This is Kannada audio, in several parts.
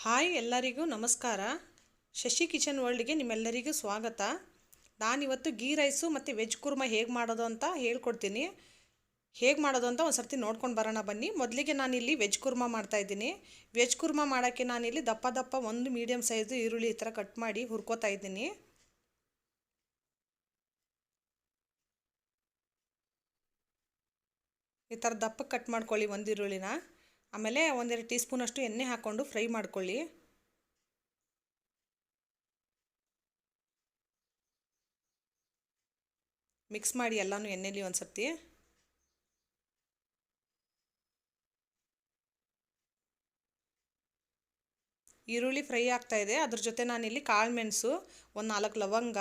ಹಾಯ್ ಎಲ್ಲರಿಗೂ ನಮಸ್ಕಾರ. ಶಶಿ ಕಿಚನ್ ವರ್ಲ್ಡ್ಗೆ ನಿಮ್ಮೆಲ್ಲರಿಗೂ ಸ್ವಾಗತ. ನಾನಿವತ್ತು ಗೀ ರೈಸು ಮತ್ತು ವೆಜ್ ಕುರ್ಮಾ ಹೇಗೆ ಮಾಡೋದು ಅಂತ ಹೇಳ್ಕೊಡ್ತೀನಿ. ಹೇಗೆ ಮಾಡೋದು ಅಂತ ಒಂದು ಸರ್ತಿ ನೋಡ್ಕೊಂಡು ಬರೋಣ ಬನ್ನಿ. ಮೊದಲಿಗೆ ನಾನಿಲ್ಲಿ ವೆಜ್ ಕುರ್ಮಾ ಮಾಡ್ತಾಯಿದ್ದೀನಿ. ವೆಜ್ ಕುರ್ಮಾ ಮಾಡೋಕ್ಕೆ ನಾನಿಲ್ಲಿ ದಪ್ಪ ಒಂದು ಮೀಡಿಯಮ್ ಸೈಜು ಈರುಳ್ಳಿ ಈ ಥರ ಕಟ್ ಮಾಡಿ ಹುರ್ಕೋತಾ ಇದ್ದೀನಿ. ಈ ಥರ ದಪ್ಪಕ್ಕೆ ಕಟ್ ಮಾಡ್ಕೊಳ್ಳಿ ಒಂದು ಈರುಳ್ಳಿನ. ಆಮೇಲೆ ಒಂದೆರಡು ಟೀ ಸ್ಪೂನಷ್ಟು ಎಣ್ಣೆ ಹಾಕ್ಕೊಂಡು ಫ್ರೈ ಮಾಡ್ಕೊಳ್ಳಿ. ಮಿಕ್ಸ್ ಮಾಡಿ ಎಲ್ಲನೂ ಎಣ್ಣೆಲಿ ಒಂದು ಸರ್ತಿ. ಈರುಳ್ಳಿ ಫ್ರೈ ಆಗ್ತಾಯಿದೆ. ಅದ್ರ ಜೊತೆ ನಾನಿಲ್ಲಿ ಕಾಳು ಮೆಣಸು, ಒಂದು 4 ಲವಂಗ,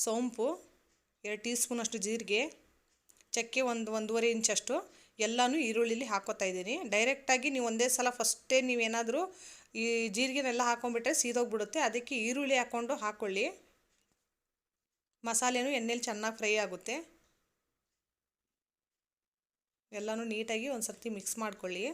ಸೋಂಪು, 2 ಟೀ ಸ್ಪೂನಷ್ಟು ಜೀರಿಗೆ, ಚಕ್ಕೆ ಒಂದೂವರೆ ಇಂಚಷ್ಟು ಎಲ್ಲನೂ ಈರುಳ್ಳಿಲಿ ಹಾಕೋತಾ ಇದ್ದೀನಿ. ಡೈರೆಕ್ಟಾಗಿ ನೀವು ಒಂದೇ ಸಲ ಫಸ್ಟೇ ನೀವೇನಾದರೂ ಈ ಜೀರಿಗೆನೆಲ್ಲ ಹಾಕೊಂಡ್ಬಿಟ್ರೆ ಸೀದೋಗ್ಬಿಡುತ್ತೆ. ಅದಕ್ಕೆ ಈರುಳ್ಳಿ ಹಾಕ್ಕೊಂಡು ಹಾಕ್ಕೊಳ್ಳಿ. ಮಸಾಲೆನೂ ಎಣ್ಣೆಲಿ ಚೆನ್ನಾಗಿ ಫ್ರೈ ಆಗುತ್ತೆ. ಎಲ್ಲನೂ ನೀಟಾಗಿ ಒಂದು ಸರ್ತಿ ಮಿಕ್ಸ್ ಮಾಡ್ಕೊಳ್ಳಿ.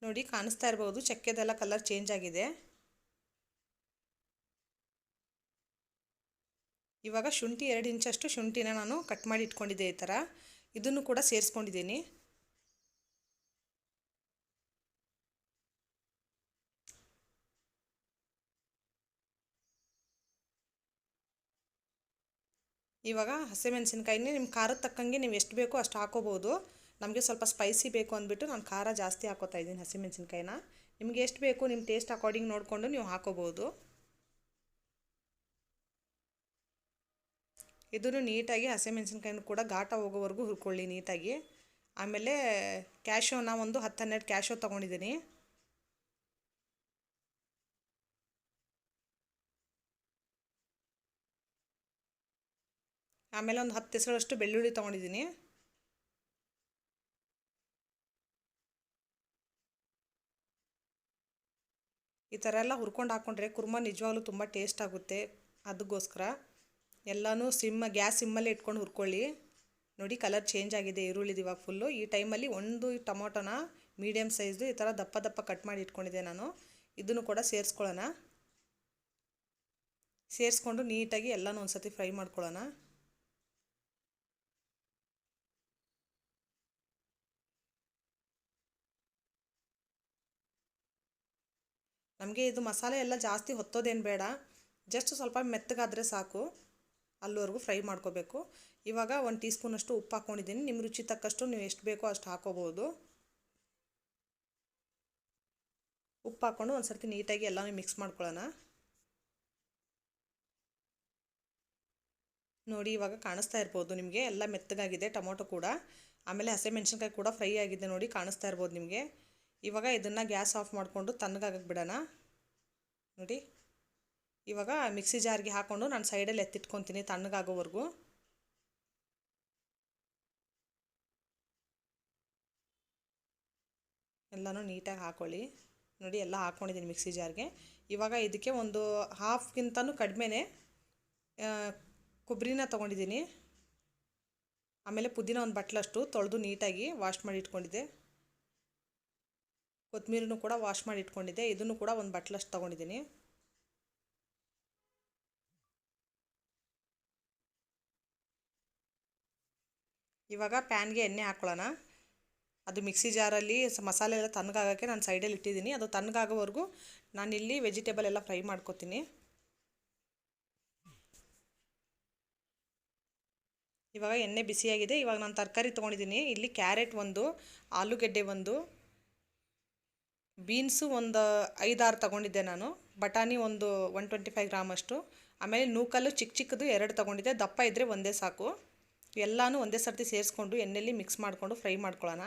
ನೋಡಿ ಕಾಣಿಸ್ತಾ ಇರ್ಬೋದು, ಚಕ್ಕೆದೆಲ್ಲ ಕಲರ್ ಚೇಂಜ್ ಆಗಿದೆ. ಇವಾಗ ಶುಂಠಿ 2 ಇಂಚಷ್ಟು ಶುಂಠಿನ ನಾನು ಕಟ್ ಮಾಡಿ ಇಟ್ಕೊಂಡಿದ್ದೆ ಈ ಥರ. ಇದನ್ನು ಕೂಡ ಸೇರಿಸ್ಕೊಂಡಿದ್ದೀನಿ. ಇವಾಗ ಹಸಿಮೆಣಸಿನ್ಕಾಯಿನೇ ನಿಮ್ಮ ಖಾರದ ತಕ್ಕಂಗೆ ನೀವು ಎಷ್ಟು ಬೇಕೋ ಅಷ್ಟು ಹಾಕೋಬೋದು. ನಮಗೆ ಸ್ವಲ್ಪ ಸ್ಪೈಸಿ ಬೇಕು ಅಂದ್ಬಿಟ್ಟು ನಾನು ಖಾರ ಜಾಸ್ತಿ ಹಾಕೋತಾ ಇದ್ದೀನಿ ಹಸಿಮೆಣಸಿನ್ಕಾಯಿನ. ನಿಮಗೆ ಎಷ್ಟು ಬೇಕು ನಿಮ್ಮ ಟೇಸ್ಟ್ ಅಕಾರ್ಡಿಂಗ್ ನೋಡಿಕೊಂಡು ನೀವು ಹಾಕೋಬೋದು. ಇದನ್ನು ನೀಟಾಗಿ ಹಸಿಮೆಣಸಿನ್ಕಾಯಿನೂ ಕೂಡ ಘಾಟ ಹೋಗೋವರೆಗೂ ಹುರ್ಕೊಳ್ಳಿ ನೀಟಾಗಿ. ಆಮೇಲೆ ಕ್ಯಾಶೋನ ಒಂದು 10-12 ಕ್ಯಾಶೋ ತೊಗೊಂಡಿದ್ದೀನಿ. ಆಮೇಲೆ ಒಂದು 10 ಎಸಳಷ್ಟು ಬೆಳ್ಳುಳ್ಳಿ ತೊಗೊಂಡಿದ್ದೀನಿ. ಈ ಥರ ಎಲ್ಲ ಹುರ್ಕೊಂಡು ಹಾಕ್ಕೊಂಡ್ರೆ ಕುರ್ಮಾ ನಿಜವಾಗ್ಲೂ ತುಂಬ ಟೇಸ್ಟ್ ಆಗುತ್ತೆ. ಅದಕ್ಕೋಸ್ಕರ ಎಲ್ಲನೂ ಗ್ಯಾಸ್ ಸಿಮ್ಮಲ್ಲೇ ಇಟ್ಕೊಂಡು ಹುರ್ಕೊಳ್ಳಿ. ನೋಡಿ ಕಲರ್ ಚೇಂಜ್ ಆಗಿದೆ ಈರುಳ್ಳಿದು ಇವಾಗ ಫುಲ್ಲು. ಈ ಟೈಮಲ್ಲಿ ಒಂದು ಟೊಮೊಟೊನ ಮೀಡಿಯಮ್ ಸೈಜ್ದು ಈ ಥರ ದಪ್ಪ ಕಟ್ ಮಾಡಿ ಇಟ್ಕೊಂಡಿದ್ದೆ ನಾನು. ಇದನ್ನು ಕೂಡ ಸೇರಿಸ್ಕೊಳ್ಳೋಣ. ಸೇರಿಸ್ಕೊಂಡು ನೀಟಾಗಿ ಎಲ್ಲನೂ ಒಂದು ಸತಿ ಫ್ರೈ ಮಾಡ್ಕೊಳ್ಳೋಣ. ನಮಗೆ ಇದು ಮಸಾಲೆ ಎಲ್ಲ ಜಾಸ್ತಿ ಹೊತ್ತೋದೇನು ಬೇಡ, ಜಸ್ಟ್ ಸ್ವಲ್ಪ ಮೆತ್ತಗಾದರೆ ಸಾಕು. ಅಲ್ಲಿವರೆಗೂ ಫ್ರೈ ಮಾಡ್ಕೋಬೇಕು. ಇವಾಗ 1 ಟೀ ಸ್ಪೂನಷ್ಟು ಉಪ್ಪು ಹಾಕ್ಕೊಂಡಿದ್ದೀನಿ. ನಿಮ್ಮ ರುಚಿ ತಕ್ಕಷ್ಟು ನೀವು ಎಷ್ಟು ಬೇಕೋ ಅಷ್ಟು ಹಾಕೋಬೋದು. ಉಪ್ಪು ಹಾಕ್ಕೊಂಡು ಒಂದು ಸರ್ತಿ ನೀಟಾಗಿ ಎಲ್ಲನೂ ಮಿಕ್ಸ್ ಮಾಡ್ಕೊಳ್ಳೋಣ. ನೋಡಿ ಇವಾಗ ಕಾಣಿಸ್ತಾ ಇರ್ಬೋದು ನಿಮಗೆ, ಎಲ್ಲ ಮೆತ್ತಗಾಗಿದೆ ಟೊಮೊಟೊ ಕೂಡ. ಆಮೇಲೆ ಹಸಿಮೆಣ್ಸಿನ್ಕಾಯಿ ಕೂಡ ಫ್ರೈ ಆಗಿದೆ ನೋಡಿ, ಕಾಣಿಸ್ತಾ ಇರ್ಬೋದು ನಿಮಗೆ. ಇವಾಗ ಇದನ್ನು ಗ್ಯಾಸ್ ಆಫ್ ಮಾಡಿಕೊಂಡು ತಣ್ಣಗಾಗಕ್ಕೆ ಬಿಡೋಣ. ನೋಡಿ ಇವಾಗ ಮಿಕ್ಸಿ ಜಾರ್ಗೆ ಹಾಕ್ಕೊಂಡು ನಾನು ಸೈಡಲ್ಲಿ ಎತ್ತಿಟ್ಕೊತೀನಿ ತಣ್ಣಗಾಗೋವರೆಗೂ. ಎಲ್ಲನೂ ನೀಟಾಗಿ ಹಾಕ್ಕೊಳ್ಳಿ. ನೋಡಿ ಎಲ್ಲ ಹಾಕ್ಕೊಂಡಿದ್ದೀನಿ ಮಿಕ್ಸಿ ಜಾರ್ಗೆ. ಇವಾಗ ಇದಕ್ಕೆ ಒಂದು ಹಾಫ್ಗಿಂತನೂ ಕಡಿಮೆನೇ ಕೊಬ್ಬರಿನ ತೊಗೊಂಡಿದ್ದೀನಿ. ಆಮೇಲೆ ಪುದೀನ ಒಂದು ಬಟ್ಲಷ್ಟು ತೊಳೆದು ನೀಟಾಗಿ ವಾಶ್ ಮಾಡಿ ಇಟ್ಕೊಂಡಿದ್ದೆ. ಕೊತ್ತಂಬರಿನೂ ಕೂಡ ವಾಶ್ ಮಾಡಿ ಇಟ್ಕೊಂಡಿದ್ದೆ. ಇದನ್ನು ಕೂಡ ಒಂದು ಬಟ್ಲಷ್ಟು ತೊಗೊಂಡಿದ್ದೀನಿ. ಇವಾಗ ಪ್ಯಾನ್ಗೆ ಎಣ್ಣೆ ಹಾಕ್ಕೊಳ್ಳೋಣ. ಅದು ಮಿಕ್ಸಿ ಜಾರಲ್ಲಿ ಮಸಾಲೆ ಎಲ್ಲ ತಣ್ಣಗಾಗೋಕ್ಕೆ ನಾನು ಸೈಡಲ್ಲಿ ಇಟ್ಟಿದ್ದೀನಿ. ಅದು ತಣ್ಣಗಾಗೋವರೆಗೂ ನಾನಿಲ್ಲಿ ವೆಜಿಟೇಬಲ್ ಎಲ್ಲ ಫ್ರೈ ಮಾಡ್ಕೊತೀನಿ. ಇವಾಗ ಎಣ್ಣೆ ಬಿಸಿಯಾಗಿದೆ. ಇವಾಗ ನಾನು ತರಕಾರಿ ತೊಗೊಂಡಿದ್ದೀನಿ. ಇಲ್ಲಿ ಕ್ಯಾರೆಟ್ ಒಂದು, ಆಲೂಗೆಡ್ಡೆ ಒಂದು, ಬೀನ್ಸು ಒಂದು 5-6 ತೊಗೊಂಡಿದ್ದೆ ನಾನು, ಬಟಾಣಿ ಒಂದು 125 ಗ್ರಾಮಷ್ಟು, ಆಮೇಲೆ ನೂಕಲ್ಲು ಚಿಕ್ಕದು 2 ತೊಗೊಂಡಿದ್ದೆ. ದಪ್ಪ ಇದ್ದರೆ ಒಂದೇ ಸಾಕು. ಎಲ್ಲನೂ ಒಂದೇ ಸರ್ತಿ ಸೇರಿಸ್ಕೊಂಡು ಎಣ್ಣೆಯಲ್ಲಿ ಮಿಕ್ಸ್ ಮಾಡಿಕೊಂಡು ಫ್ರೈ ಮಾಡ್ಕೊಳ್ಳೋಣ.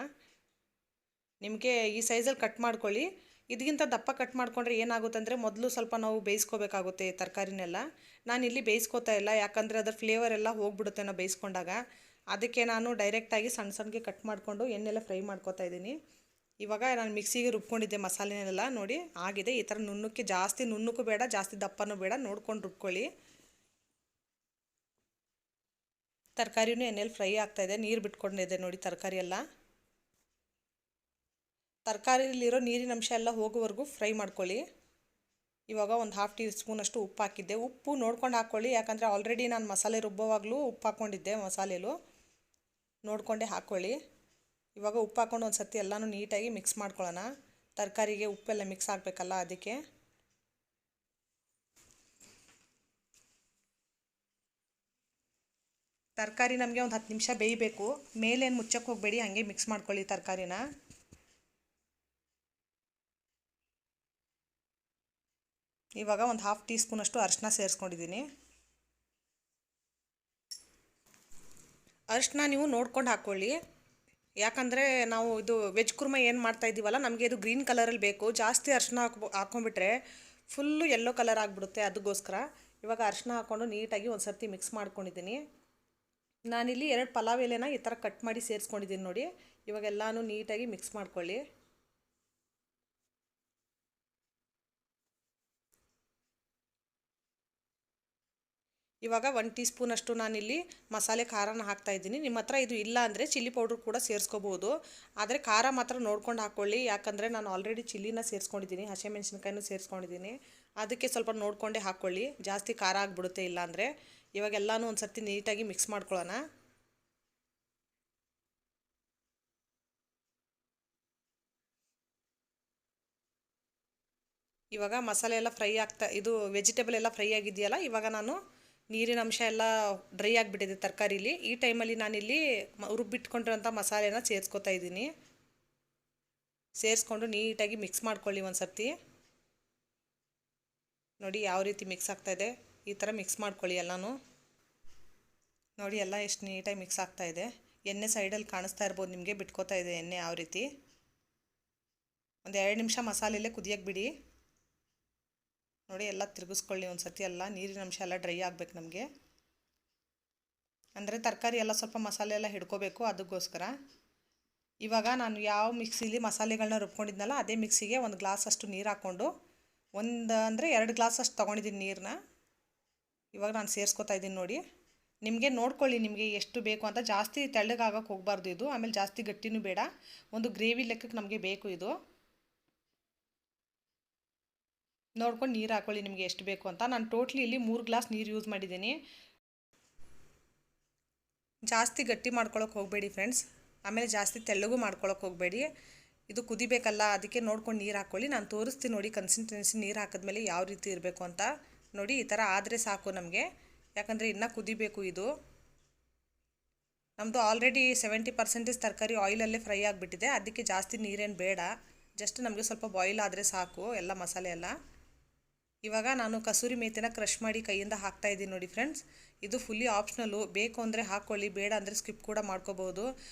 ನಿಮಗೆ ಈ ಸೈಜಲ್ಲಿ ಕಟ್ ಮಾಡ್ಕೊಳ್ಳಿ. ಇದಕ್ಕಿಂತ ದಪ್ಪ ಕಟ್ ಮಾಡಿಕೊಂಡ್ರೆ ಏನಾಗುತ್ತೆ ಅಂದರೆ ಮೊದಲು ಸ್ವಲ್ಪ ನಾವು ಬೇಯಿಸ್ಕೋಬೇಕಾಗುತ್ತೆ ತರಕಾರಿನೆಲ್ಲ. ನಾನಿಲ್ಲಿ ಬೇಯಿಸ್ಕೋತಾ ಇಲ್ಲ, ಯಾಕಂದರೆ ಅದರ ಫ್ಲೇವರ್ ಎಲ್ಲ ಹೋಗ್ಬಿಡುತ್ತೆ ನಾವು ಬೇಯಿಸ್ಕೊಂಡಾಗ. ಅದಕ್ಕೆ ನಾನು ಡೈರೆಕ್ಟಾಗಿ ಸಣ್ಣಗೆ ಕಟ್ ಮಾಡಿಕೊಂಡು ಎಣ್ಣೆಲ್ಲ ಫ್ರೈ ಮಾಡ್ಕೋತಾ ಇದ್ದೀನಿ. ಇವಾಗ ನಾನು ಮಿಕ್ಸಿಗೆ ರುಬ್ಕೊಂಡಿದ್ದೆ ಮಸಾಲೆನೆಲ್ಲ ನೋಡಿ ಆಗಿದೆ. ಈ ಥರ ನುಣ್ಣಕ್ಕೆ, ಜಾಸ್ತಿ ನುಣ್ಣಕ್ಕೂ ಬೇಡ ಜಾಸ್ತಿ ದಪ್ಪನೂ ಬೇಡ, ನೋಡ್ಕೊಂಡು ರುಬ್ಕೊಳ್ಳಿ. ತರಕಾರಿನೂ ಎಣ್ಣೆಲಿ ಫ್ರೈ ಆಗ್ತಾಯಿದೆ, ನೀರು ಬಿಟ್ಕೊಂಡಿದೆ ನೋಡಿ ತರಕಾರಿ ಎಲ್ಲ. ತರಕಾರಿಲಿರೋ ನೀರಿನ ಅಂಶ ಎಲ್ಲ ಹೋಗೋವರೆಗೂ ಫ್ರೈ ಮಾಡ್ಕೊಳ್ಳಿ. ಇವಾಗ ಒಂದು ½ ಟೀ ಸ್ಪೂನಷ್ಟು ಉಪ್ಪು ಹಾಕಿದ್ದೆ. ಉಪ್ಪು ನೋಡ್ಕೊಂಡು ಹಾಕ್ಕೊಳ್ಳಿ, ಯಾಕಂದರೆ ಆಲ್ರೆಡಿ ನಾನು ಮಸಾಲೆ ರುಬ್ಬೋವಾಗಲೂ ಉಪ್ಪು ಹಾಕ್ಕೊಂಡಿದ್ದೆ. ಮಸಾಲೆಲು ನೋಡಿಕೊಂಡೇ ಹಾಕ್ಕೊಳ್ಳಿ. ಇವಾಗ ಉಪ್ಪು ಹಾಕ್ಕೊಂಡು ಒಂದು ಸರ್ತಿ ಎಲ್ಲನೂ ನೀಟಾಗಿ ಮಿಕ್ಸ್ ಮಾಡ್ಕೊಳ್ಳೋಣ. ತರಕಾರಿಗೆ ಉಪ್ಪೆಲ್ಲ ಮಿಕ್ಸ್ ಆಗಬೇಕಲ್ಲ, ಅದಕ್ಕೆ. ತರಕಾರಿ ನಮಗೆ ಒಂದು 10 ನಿಮಿಷ ಬೇಯಬೇಕು. ಮೇಲೇನು ಮುಚ್ಚಕ್ಕೆ ಹೋಗಬೇಡಿ, ಹಾಗೆ ಮಿಕ್ಸ್ ಮಾಡ್ಕೊಳ್ಳಿ ತರಕಾರಿನ. ಇವಾಗ ಒಂದು ½ ಟೀ ಸ್ಪೂನಷ್ಟು ಅರಿಶಿನ ಸೇರಿಸ್ಕೊಂಡಿದ್ದೀನಿ. ಅರಿಶಿನ ನೀವು ನೋಡ್ಕೊಂಡು ಹಾಕ್ಕೊಳ್ಳಿ, ಯಾಕಂದರೆ ನಾವು ಇದು ವೆಜ್ ಕುರ್ಮ ಏನು ಮಾಡ್ತಾಯಿದ್ದೀವಲ್ಲ, ನಮಗೆ ಇದು ಗ್ರೀನ್ ಕಲರಲ್ಲಿ ಬೇಕು. ಜಾಸ್ತಿ ಅರಿಶಿನ ಹಾಕ್ಕೊಂಡ್ಬಿಟ್ರೆ ಫುಲ್ಲು ಯೆಲ್ಲೋ ಕಲರ್ ಆಗಿಬಿಡುತ್ತೆ. ಅದಕ್ಕೋಸ್ಕರ ಇವಾಗ ಅರಿಶಿನ ಹಾಕ್ಕೊಂಡು ನೀಟಾಗಿ ಒಂದು ಸರ್ತಿ ಮಿಕ್ಸ್ ಮಾಡ್ಕೊಂಡಿದ್ದೀನಿ. ನಾನಿಲ್ಲಿ 2 ಪಲಾವ್ ಎಲೆನ ಈ ಥರ ಕಟ್ ಮಾಡಿ ಸೇರಿಸ್ಕೊಂಡಿದ್ದೀನಿ ನೋಡಿ. ಇವಾಗ ಎಲ್ಲನೂ ನೀಟಾಗಿ ಮಿಕ್ಸ್ ಮಾಡ್ಕೊಳ್ಳಿ. ಇವಾಗ 1 ಟೀ ಸ್ಪೂನಷ್ಟು ನಾನಿಲ್ಲಿ ಮಸಾಲೆ ಖಾರನ ಹಾಕ್ತಾಯಿದ್ದೀನಿ. ನಿಮ್ಮ ಹತ್ರ ಇದು ಇಲ್ಲ ಅಂದರೆ ಚಿಲ್ಲಿ ಪೌಡ್ರ್ ಕೂಡ ಸೇರಿಸ್ಕೋಬೋದು, ಆದರೆ ಖಾರ ಮಾತ್ರ ನೋಡ್ಕೊಂಡು ಹಾಕ್ಕೊಳ್ಳಿ. ಯಾಕಂದರೆ ನಾನು ಆಲ್ರೆಡಿ ಚಿಲ್ಲಿನ ಸೇರಿಸ್ಕೊಂಡಿದ್ದೀನಿ, ಹಸಿಮೆಣ್ಸಿನ್ಕಾಯಿನೂ ಸೇರಿಸ್ಕೊಂಡಿದ್ದೀನಿ. ಅದಕ್ಕೆ ಸ್ವಲ್ಪ ನೋಡಿಕೊಂಡೇ ಹಾಕ್ಕೊಳ್ಳಿ, ಜಾಸ್ತಿ ಖಾರ ಆಗಿಬಿಡುತ್ತೆ ಇಲ್ಲಾಂದರೆ. ಇವಾಗ ಎಲ್ಲನೂ ಒಂದು ಸರ್ತಿ ನೀಟಾಗಿ ಮಿಕ್ಸ್ ಮಾಡ್ಕೊಳ್ಳೋಣ. ಇವಾಗ ಮಸಾಲೆ ಎಲ್ಲ ಫ್ರೈ ಇದು ವೆಜಿಟೇಬಲ್ ಎಲ್ಲ ಫ್ರೈ ಆಗಿದೆಯಲ್ಲ, ಇವಾಗ ನಾನು ನೀರಿನ ಅಂಶ ಎಲ್ಲ ಡ್ರೈ ಆಗಿಬಿಟ್ಟಿದೆ ತರಕಾರಿಲಿ. ಈ ಟೈಮಲ್ಲಿ ನಾನಿಲ್ಲಿ ರುಬ್ಬಿಟ್ಕೊಂಡಿರೋಂಥ ಮಸಾಲೆನ ಸೇರಿಸ್ಕೊತಾ ಇದ್ದೀನಿ. ಸೇರಿಸ್ಕೊಂಡು ನೀಟಾಗಿ ಮಿಕ್ಸ್ ಮಾಡ್ಕೊಳ್ಳಿ ಒಂದು ಸರ್ತಿ. ನೋಡಿ ಯಾವ ರೀತಿ ಮಿಕ್ಸ್ ಆಗ್ತಾಯಿದೆ, ಈ ಥರ ಮಿಕ್ಸ್ ಮಾಡ್ಕೊಳ್ಳಿ ಎಲ್ಲನೂ. ನೋಡಿ ಎಲ್ಲ ಎಷ್ಟು ನೀಟಾಗಿ ಮಿಕ್ಸ್ ಆಗ್ತಾಯಿದೆ. ಎಣ್ಣೆ ಸೈಡಲ್ಲಿ ಕಾಣಿಸ್ತಾ ಇರ್ಬೋದು ನಿಮಗೆ, ಬಿಟ್ಕೋತಾ ಇದೆ ಎಣ್ಣೆ ಯಾವ ರೀತಿ. ಒಂದು 2 ನಿಮಿಷ ಮಸಾಲೆಲ್ಲೇ ಕುದಿಯೋಕ್ಕೆ ಬಿಡಿ. ನೋಡಿ ಎಲ್ಲ ತಿರುಗಿಸ್ಕೊಳ್ಳಿ ಒಂದು ಸರ್ತಿ. ಎಲ್ಲ ನೀರಿನ ಅಂಶ ಎಲ್ಲ ಡ್ರೈ ಆಗಬೇಕು ನಮಗೆ, ಅಂದರೆ ತರಕಾರಿ ಎಲ್ಲ ಸ್ವಲ್ಪ ಮಸಾಲೆ ಎಲ್ಲ ಹಿಡ್ಕೋಬೇಕು, ಅದಕ್ಕೋಸ್ಕರ. ಇವಾಗ ನಾನು ಯಾವ ಮಿಕ್ಸಿಲಿ ಮಸಾಲೆಗಳನ್ನ ರುಬ್ಕೊಂಡಿದ್ನಲ್ಲ, ಅದೇ ಮಿಕ್ಸಿಗೆ 1 ಗ್ಲಾಸಷ್ಟು ನೀರು ಹಾಕ್ಕೊಂಡು, 2 ಗ್ಲಾಸಷ್ಟು ತೊಗೊಂಡಿದ್ದೀನಿ ನೀರನ್ನ. ಇವಾಗ ನಾನು ಸೇರಿಸ್ಕೊತಾ ಇದ್ದೀನಿ ನೋಡಿ. ನಿಮಗೆ ನೋಡ್ಕೊಳ್ಳಿ, ನಿಮಗೆ ಎಷ್ಟು ಬೇಕು ಅಂತ. ಜಾಸ್ತಿ ತೆಳ್ಳಗಾಗಕ್ಕೆ ಹೋಗಬಾರ್ದು ಇದು, ಆಮೇಲೆ ಜಾಸ್ತಿ ಗಟ್ಟಿನೂ ಬೇಡ. ಒಂದು ಗ್ರೇವಿ ಲೆಕ್ಕಕ್ಕೆ ನಮಗೆ ಬೇಕು ಇದು. ನೋಡ್ಕೊಂಡು ನೀರು ಹಾಕ್ಕೊಳ್ಳಿ ನಿಮಗೆ ಎಷ್ಟು ಬೇಕು ಅಂತ. ನಾನು ಟೋಟ್ಲಿ ಇಲ್ಲಿ 3 ಗ್ಲಾಸ್ ನೀರು ಯೂಸ್ ಮಾಡಿದ್ದೀನಿ. ಜಾಸ್ತಿ ಗಟ್ಟಿ ಮಾಡ್ಕೊಳಕ್ಕೆ ಹೋಗಬೇಡಿ ಫ್ರೆಂಡ್ಸ್, ಆಮೇಲೆ ಜಾಸ್ತಿ ತೆಳ್ಳಗೂ ಮಾಡ್ಕೊಳಕ್ಕೆ ಹೋಗಬೇಡಿ. ಇದು ಕುದಿಬೇಕಲ್ಲ, ಅದಕ್ಕೆ ನೋಡ್ಕೊಂಡು ನೀರು ಹಾಕ್ಕೊಳ್ಳಿ. ನಾನು ತೋರಿಸ್ತೀನಿ ನೋಡಿ ಕನ್ಸಿಸ್ಟೆನ್ಸಿ ನೀರು ಹಾಕಿದ್ಮೇಲೆ ಯಾವ ರೀತಿ ಇರಬೇಕು ಅಂತ. ನೋಡಿ ಈ ಥರ ಆದರೆ ಸಾಕು ನಮಗೆ, ಯಾಕಂದರೆ ಇನ್ನೂ ಕುದಿಬೇಕು ಇದು. ನಮ್ಮದು ಆಲ್ರೆಡಿ 70% ತರಕಾರಿ ಆಯಿಲಲ್ಲೇ ಫ್ರೈ ಆಗಿಬಿಟ್ಟಿದೆ, ಅದಕ್ಕೆ ಜಾಸ್ತಿ ನೀರೇನು ಬೇಡ. ಜಸ್ಟ್ ನಮಗೆ ಸ್ವಲ್ಪ ಬಾಯ್ಲ್ ಆದರೆ ಸಾಕು ಎಲ್ಲ ಮಸಾಲೆ ಎಲ್ಲ. ಇವಾಗ ನಾನು ಕಸೂರಿ ಮೇಥಿನ ಕ್ರಷ್ ಮಾಡಿ ಕೈಯಿಂದ ಹಾಕ್ತಾಯಿದ್ದೀನಿ ನೋಡಿ ಫ್ರೆಂಡ್ಸ್. ಇದು ಫುಲ್ಲಿ ಆಪ್ಷನಲ್ಲು, ಬೇಕು ಅಂದರೆ ಹಾಕ್ಕೊಳ್ಳಿ, ಬೇಡ ಅಂದರೆ ಸ್ಕಿಪ್ ಕೂಡ ಮಾಡ್ಕೋಬೋದು.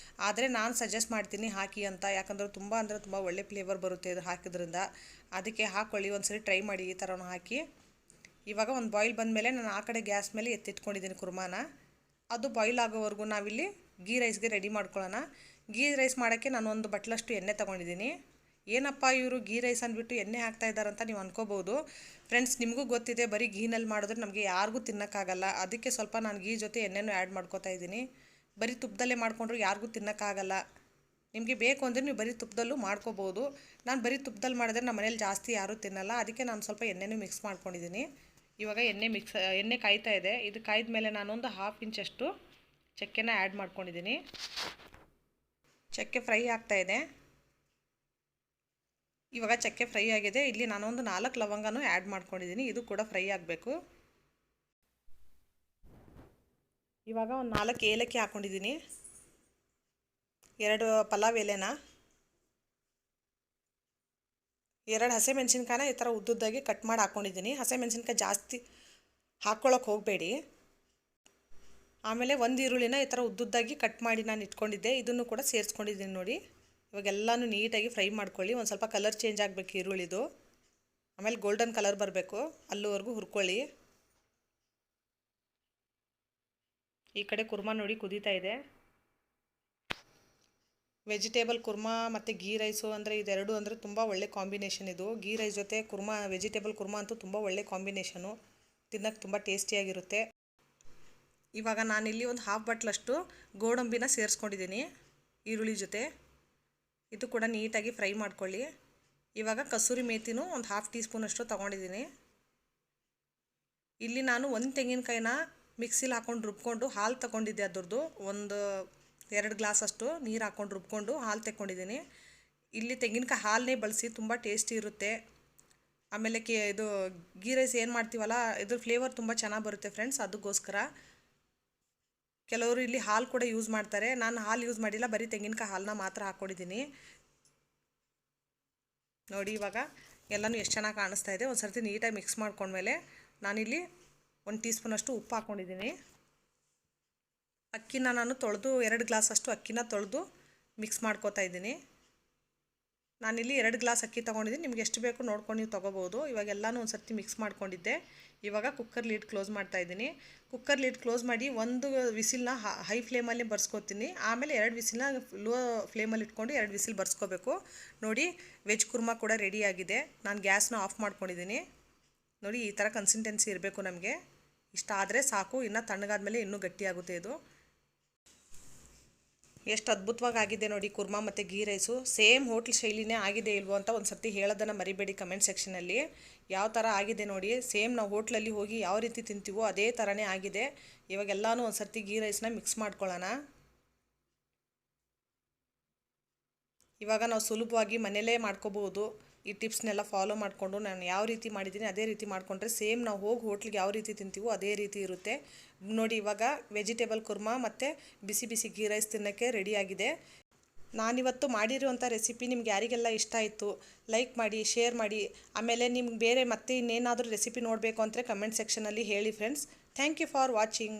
ಆದರೆ ನಾನು ಸಜೆಸ್ಟ್ ಮಾಡ್ತೀನಿ ಹಾಕಿ ಅಂತ, ಯಾಕಂದರೆ ತುಂಬ ಒಳ್ಳೆ ಫ್ಲೇವರ್ ಬರುತ್ತೆ ಇದು ಹಾಕಿದ್ರಿಂದ. ಅದಕ್ಕೆ ಹಾಕ್ಕೊಳ್ಳಿ, ಒಂದ್ಸರಿ ಟ್ರೈ ಮಾಡಿ ಈ ಥರನೂ ಹಾಕಿ. ಇವಾಗ ಒಂದು ಬಾಯ್ಲ್ ಬಂದಮೇಲೆ ನಾನು ಆ ಕಡೆ ಗ್ಯಾಸ್ ಮೇಲೆ ಎತ್ತಿಟ್ಕೊಂಡಿದ್ದೀನಿ ಕುರ್ಮಾನ. ಅದು ಬಾಯ್ಲ್ ಆಗೋವರೆಗೂ ನಾವಿಲ್ಲಿ ಗೀ ರೈಸ್ಗೆ ರೆಡಿ ಮಾಡ್ಕೊಳ್ಳೋಣ. ಗೀ ರೈಸ್ ಮಾಡೋಕ್ಕೆ ನಾನು 1 ಬಟ್ಲಷ್ಟು ಎಣ್ಣೆ ತೊಗೊಂಡಿದ್ದೀನಿ. ಏನಪ್ಪ ಇವರು ಗೀ ರೈಸ್ ಅಂದ್ಬಿಟ್ಟು ಎಣ್ಣೆ ಹಾಕ್ತಾ ಇದ್ದಾರಂತ ನೀವು ಅನ್ಕೋಬೋದು ಫ್ರೆಂಡ್ಸ್. ನಿಮಗೂ ಗೊತ್ತಿದೆ, ಬರೀ ಗೀನಲ್ಲಿ ಮಾಡಿದ್ರೆ ನಮಗೆ ಯಾರಿಗೂ ತಿನ್ನೋಕ್ಕಾಗಲ್ಲ. ಅದಕ್ಕೆ ಸ್ವಲ್ಪ ನಾನು ಗೀ ಜೊತೆ ಎಣ್ಣೆನೂ ಆ್ಯಡ್ ಮಾಡ್ಕೋತಾ ಇದ್ದೀನಿ. ಬರೀ ತುಪ್ಪದಲ್ಲೇ ಮಾಡಿಕೊಂಡ್ರು ಯಾರಿಗೂ ತಿನ್ನೋಕ್ಕಾಗಲ್ಲ. ನಿಮಗೆ ಬೇಕು ಅಂದರೆ ನೀವು ಬರೀ ತುಪ್ಪದಲ್ಲೂ ಮಾಡ್ಕೋಬೋದು. ನಾನು ಬರೀ ತುಪ್ಪದಲ್ಲಿ ಮಾಡಿದ್ರೆ ನಮ್ಮ ಮನೇಲಿ ಜಾಸ್ತಿ ಯಾರೂ ತಿನ್ನಲ್ಲ, ಅದಕ್ಕೆ ನಾನು ಸ್ವಲ್ಪ ಎಣ್ಣೆನೂ ಮಿಕ್ಸ್ ಮಾಡ್ಕೊಂಡಿದ್ದೀನಿ. ಇವಾಗ ಎಣ್ಣೆ ಕಾಯ್ತಾ ಇದೆ. ಇದು ಕಾಯ್ದ ಮೇಲೆ ನಾನೊಂದು ½ ಇಂಚಷ್ಟು ಚಕ್ಕೆನ ಆ್ಯಡ್ ಮಾಡ್ಕೊಂಡಿದ್ದೀನಿ. ಚಕ್ಕೆ ಫ್ರೈ ಆಗ್ತಾಯಿದೆ. ಇವಾಗ ಚಕ್ಕೆ ಫ್ರೈ ಆಗಿದೆ. ಇಲ್ಲಿ ನಾನೊಂದು 4 ಲವಂಗನೂ ಆ್ಯಡ್ ಮಾಡ್ಕೊಂಡಿದ್ದೀನಿ, ಇದು ಕೂಡ ಫ್ರೈ ಆಗಬೇಕು. ಇವಾಗ ಒಂದು 4 ಏಲಕ್ಕಿ ಹಾಕ್ಕೊಂಡಿದ್ದೀನಿ, 2 ಪಲಾವ್ ಎಲೆನ, 2 ಹಸಿಮೆಣ್ಸಿನ್ಕಾಯಿನ ಈ ಥರ ಉದ್ದುದ್ದಾಗಿ ಕಟ್ ಮಾಡಿ ಹಾಕ್ಕೊಂಡಿದ್ದೀನಿ. ಹಸಿಮೆಣ್ಸಿನ್ಕಾಯಿ ಜಾಸ್ತಿ ಹಾಕ್ಕೊಳ್ಳೋಕೆ ಹೋಗಬೇಡಿ. ಆಮೇಲೆ 1 ಈರುಳ್ಳಿನ ಈ ಥರ ಉದ್ದುದ್ದಾಗಿ ಕಟ್ ಮಾಡಿ ನಾನು ಇಟ್ಕೊಂಡಿದ್ದೆ, ಇದನ್ನು ಕೂಡ ಸೇರಿಸ್ಕೊಂಡಿದ್ದೀನಿ ನೋಡಿ. ಇವಾಗೆಲ್ಲನೂ ನೀಟಾಗಿ ಫ್ರೈ ಮಾಡ್ಕೊಳ್ಳಿ. ಒಂದು ಸ್ವಲ್ಪ ಕಲರ್ ಚೇಂಜ್ ಆಗಬೇಕು ಈರುಳ್ಳಿದು, ಆಮೇಲೆ ಗೋಲ್ಡನ್ ಕಲರ್ ಬರಬೇಕು, ಅಲ್ಲಿವರೆಗೂ ಹುರ್ಕೊಳ್ಳಿ. ಈ ಕಡೆ ಕುರ್ಮಾ ನೋಡಿ ಕುದೀತಾ ಇದೆ. ವೆಜಿಟೇಬಲ್ ಕುರ್ಮಾ ಮತ್ತು ಗೀ ರೈಸು ಅಂದರೆ ಇದೆರಡು ಅಂದರೆ ತುಂಬ ಒಳ್ಳೆ ಕಾಂಬಿನೇಷನ್ ಇದು. ಗೀ ರೈಸ್ ಜೊತೆ ಕುರ್ಮಾ, ವೆಜಿಟೇಬಲ್ ಕುರ್ಮಾ ಅಂತೂ ತುಂಬ ಒಳ್ಳೆ ಕಾಂಬಿನೇಷನು, ತಿನ್ನೋಕ್ಕೆ ತುಂಬ ಟೇಸ್ಟಿಯಾಗಿರುತ್ತೆ. ಇವಾಗ ನಾನಿಲ್ಲಿ ಒಂದು ಹಾಫ್ ಬಟ್ಲಷ್ಟು ಗೋಡಂಬಿನ ಸೇರಿಸ್ಕೊಂಡಿದ್ದೀನಿ ಈರುಳ್ಳಿ ಜೊತೆ. ಇದು ಕೂಡ ನೀಟಾಗಿ ಫ್ರೈ ಮಾಡ್ಕೊಳ್ಳಿ. ಇವಾಗ ಕಸೂರಿ ಮೇಥಿನೂ ಒಂದು ಹಾಫ್ ಟೀ ಸ್ಪೂನಷ್ಟು ತೊಗೊಂಡಿದ್ದೀನಿ. ಇಲ್ಲಿ ನಾನು ಒಂದು ತೆಂಗಿನಕಾಯಿನ ಮಿಕ್ಸಿಲಿ ಹಾಕ್ಕೊಂಡು ರುಬ್ಕೊಂಡು ಹಾಲು ತಗೊಂಡಿದ್ದೆ. ಅದರದ್ದು ಒಂದು 2 ಗ್ಲಾಸಷ್ಟು ನೀರು ಹಾಕ್ಕೊಂಡು ರುಬ್ಕೊಂಡು ಹಾಲು ತೆಕ್ಕೊಂಡಿದ್ದೀನಿ. ಇಲ್ಲಿ ತೆಂಗಿನಕಾಯಿ ಹಾಲನ್ನೇ ಬಳಸಿ, ತುಂಬ ಟೇಸ್ಟಿ ಇರುತ್ತೆ. ಆಮೇಲೆ ಇದು ಗೀ ರೈಸ್ ಏನು ಮಾಡ್ತೀವಲ್ಲ, ಇದ್ರ ಫ್ಲೇವರ್ ತುಂಬ ಚೆನ್ನಾಗಿ ಬರುತ್ತೆ ಫ್ರೆಂಡ್ಸ್. ಅದಕ್ಕೋಸ್ಕರ ಕೆಲವರು ಇಲ್ಲಿ ಹಾಲು ಕೂಡ ಯೂಸ್ ಮಾಡ್ತಾರೆ. ನಾನು ಹಾಲು ಯೂಸ್ ಮಾಡಿಲ್ಲ, ಬರೀ ತೆಂಗಿನಕಾಯಿ ಹಾಲನ್ನ ಮಾತ್ರ ಹಾಕ್ಕೊಂಡಿದ್ದೀನಿ. ನೋಡಿ ಇವಾಗ ಎಲ್ಲನೂ ಎಷ್ಟು ಚೆನ್ನಾಗಿ ಕಾಣಿಸ್ತಾ ಇದೆ. ಒಂದು ಸರ್ತಿ ನೀಟಾಗಿ ಮಿಕ್ಸ್ ಮಾಡ್ಕೊಂಡ್ಮೇಲೆ ನಾನಿಲ್ಲಿ 1 ಟೀ ಸ್ಪೂನಷ್ಟು ಉಪ್ಪು ಹಾಕ್ಕೊಂಡಿದ್ದೀನಿ. ಅಕ್ಕಿನ ನಾನು ತೊಳೆದು 2 ಗ್ಲಾಸಷ್ಟು ಅಕ್ಕಿನ ತೊಳೆದು ಮಿಕ್ಸ್ ಮಾಡ್ಕೋತಾ ಇದ್ದೀನಿ. ನಾನಿಲ್ಲಿ 2 ಗ್ಲಾಸ್ ಅಕ್ಕಿ ತೊಗೊಂಡಿದ್ದೀನಿ. ನಿಮ್ಗೆ ಎಷ್ಟು ಬೇಕು ನೋಡ್ಕೊಂಡು ನೀವು ತೊಗೋಬೋದು. ಇವಾಗ ಎಲ್ಲನೂ ಒಂದು ಸರ್ತಿ ಮಿಕ್ಸ್ ಮಾಡ್ಕೊಂಡಿದ್ದೆ. ಇವಾಗ ಕುಕ್ಕರ್ ಲಿಡ್ ಕ್ಲೋಸ್ ಮಾಡ್ತಾ ಇದ್ದೀನಿ. ಕುಕ್ಕರ್ ಲಿಡ್ ಕ್ಲೋಸ್ ಮಾಡಿ 1 ವಿಸಿಲ್ನ ಹೈ ಫ್ಲೇಮಲ್ಲಿ ಬರ್ಸ್ಕೊತೀನಿ. ಆಮೇಲೆ 2 ವಿಸಿಲ್ನ ಲೋ ಫ್ಲೇಮಲ್ಲಿ ಇಟ್ಕೊಂಡು 2 ವಿಸಿಲ್ ಬರ್ಸ್ಕೋಬೇಕು. ನೋಡಿ ವೆಜ್ ಕುರ್ಮಾ ಕೂಡ ರೆಡಿಯಾಗಿದೆ. ನಾನು ಗ್ಯಾಸ್ನ ಆಫ್ ಮಾಡ್ಕೊಂಡಿದ್ದೀನಿ. ನೋಡಿ ಈ ಥರ ಕನ್ಸಿಸ್ಟೆನ್ಸಿ ಇರಬೇಕು ನಮಗೆ. ಇಷ್ಟ ಆದರೆ ಸಾಕು. ಇನ್ನು ತಣ್ಣಗಾದ್ಮೇಲೆ ಇನ್ನೂ ಗಟ್ಟಿಯಾಗುತ್ತೆ ಇದು. ಎಷ್ಟು ಅದ್ಭುತವಾಗಿ ಆಗಿದೆ ನೋಡಿ ಕುರ್ಮಾ ಮತ್ತು ಗೀ ರೈಸು. ಸೇಮ್ ಹೋಟ್ಲ್ ಶೈಲಿನೇ ಆಗಿದೆ ಇಲ್ವೋ ಅಂತ ಒಂದು ಸರ್ತಿ ಹೇಳೋದನ್ನು ಮರಿಬೇಡಿ ಕಮೆಂಟ್ ಸೆಕ್ಷನಲ್ಲಿ. ಯಾವ ಥರ ಆಗಿದೆ ನೋಡಿ. ಸೇಮ್ ನಾವು ಹೋಟ್ಲಲ್ಲಿ ಹೋಗಿ ಯಾವ ರೀತಿ ತಿಂತೀವೋ ಅದೇ ಥರನೇ ಆಗಿದೆ. ಇವಾಗ ಎಲ್ಲನೂ ಒಂದು ಸರ್ತಿ ಗೀ ರೈಸ್ನ ಮಿಕ್ಸ್ ಮಾಡ್ಕೊಳ್ಳೋಣ. ಇವಾಗ ನಾವು ಸುಲಭವಾಗಿ ಮನೆಯಲ್ಲೇ ಮಾಡ್ಕೋಬೋದು. ಈ ಟಿಪ್ಸ್ನೆಲ್ಲ ಫಾಲೋ ಮಾಡಿಕೊಂಡು ನಾನು ಯಾವ ರೀತಿ ಮಾಡಿದ್ದೀನಿ ಅದೇ ರೀತಿ ಮಾಡಿಕೊಂಡ್ರೆ ಸೇಮ್ ನಾವು ಹೋಗಿ ಹೋಟ್ಲಿಗೆ ಯಾವ ರೀತಿ ತಿಂತೀವೋ ಅದೇ ರೀತಿ ಇರುತ್ತೆ. ನೋಡಿ ಇವಾಗ ವೆಜಿಟೇಬಲ್ ಕುರ್ಮಾ ಮತ್ತು ಬಿಸಿ ಬಿಸಿ ಗೀ ರೈಸ್ ತಿನ್ನೋಕ್ಕೆ ರೆಡಿಯಾಗಿದೆ. ನಾನಿವತ್ತು ಮಾಡಿರುವಂಥ ರೆಸಿಪಿ ನಿಮ್ಗೆ ಯಾರಿಗೆಲ್ಲ ಇಷ್ಟ ಆಯಿತು ಲೈಕ್ ಮಾಡಿ, ಶೇರ್ ಮಾಡಿ. ಆಮೇಲೆ ನಿಮ್ಗೆ ಬೇರೆ ಮತ್ತೆ ಇನ್ನೇನಾದರೂ ರೆಸಿಪಿ ನೋಡಬೇಕು ಅಂದರೆ ಕಮೆಂಟ್ ಸೆಕ್ಷನಲ್ಲಿ ಹೇಳಿ friends. Thank you for watching.